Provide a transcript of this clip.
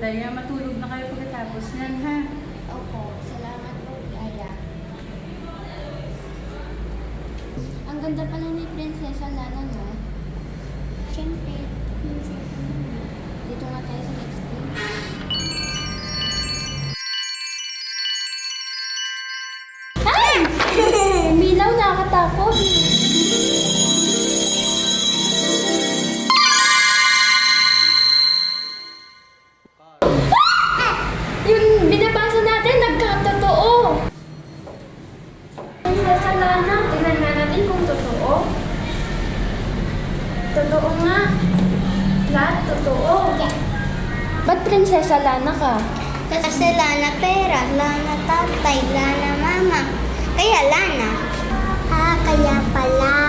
Leia. Matulog na kayo pagkatapos yan, ha? Opo, salamat po, Yaya. Ang ganda pala ni Prinsesa Lana, no? Siyempre, prinsesa naman. Dito nga tayo sa next page. Ay! Umilaw, nakakatakot. Yung binabasa natin, nagkatotoo. Prinsesa Lana, tingnan nga natin kung totoo. Totoo nga. Lahat totoo. Ba't Prinsesa Lana ka? Kasi Lana pera, Lana tatay, Lana mama. Kaya Lana. Ah, kaya pala.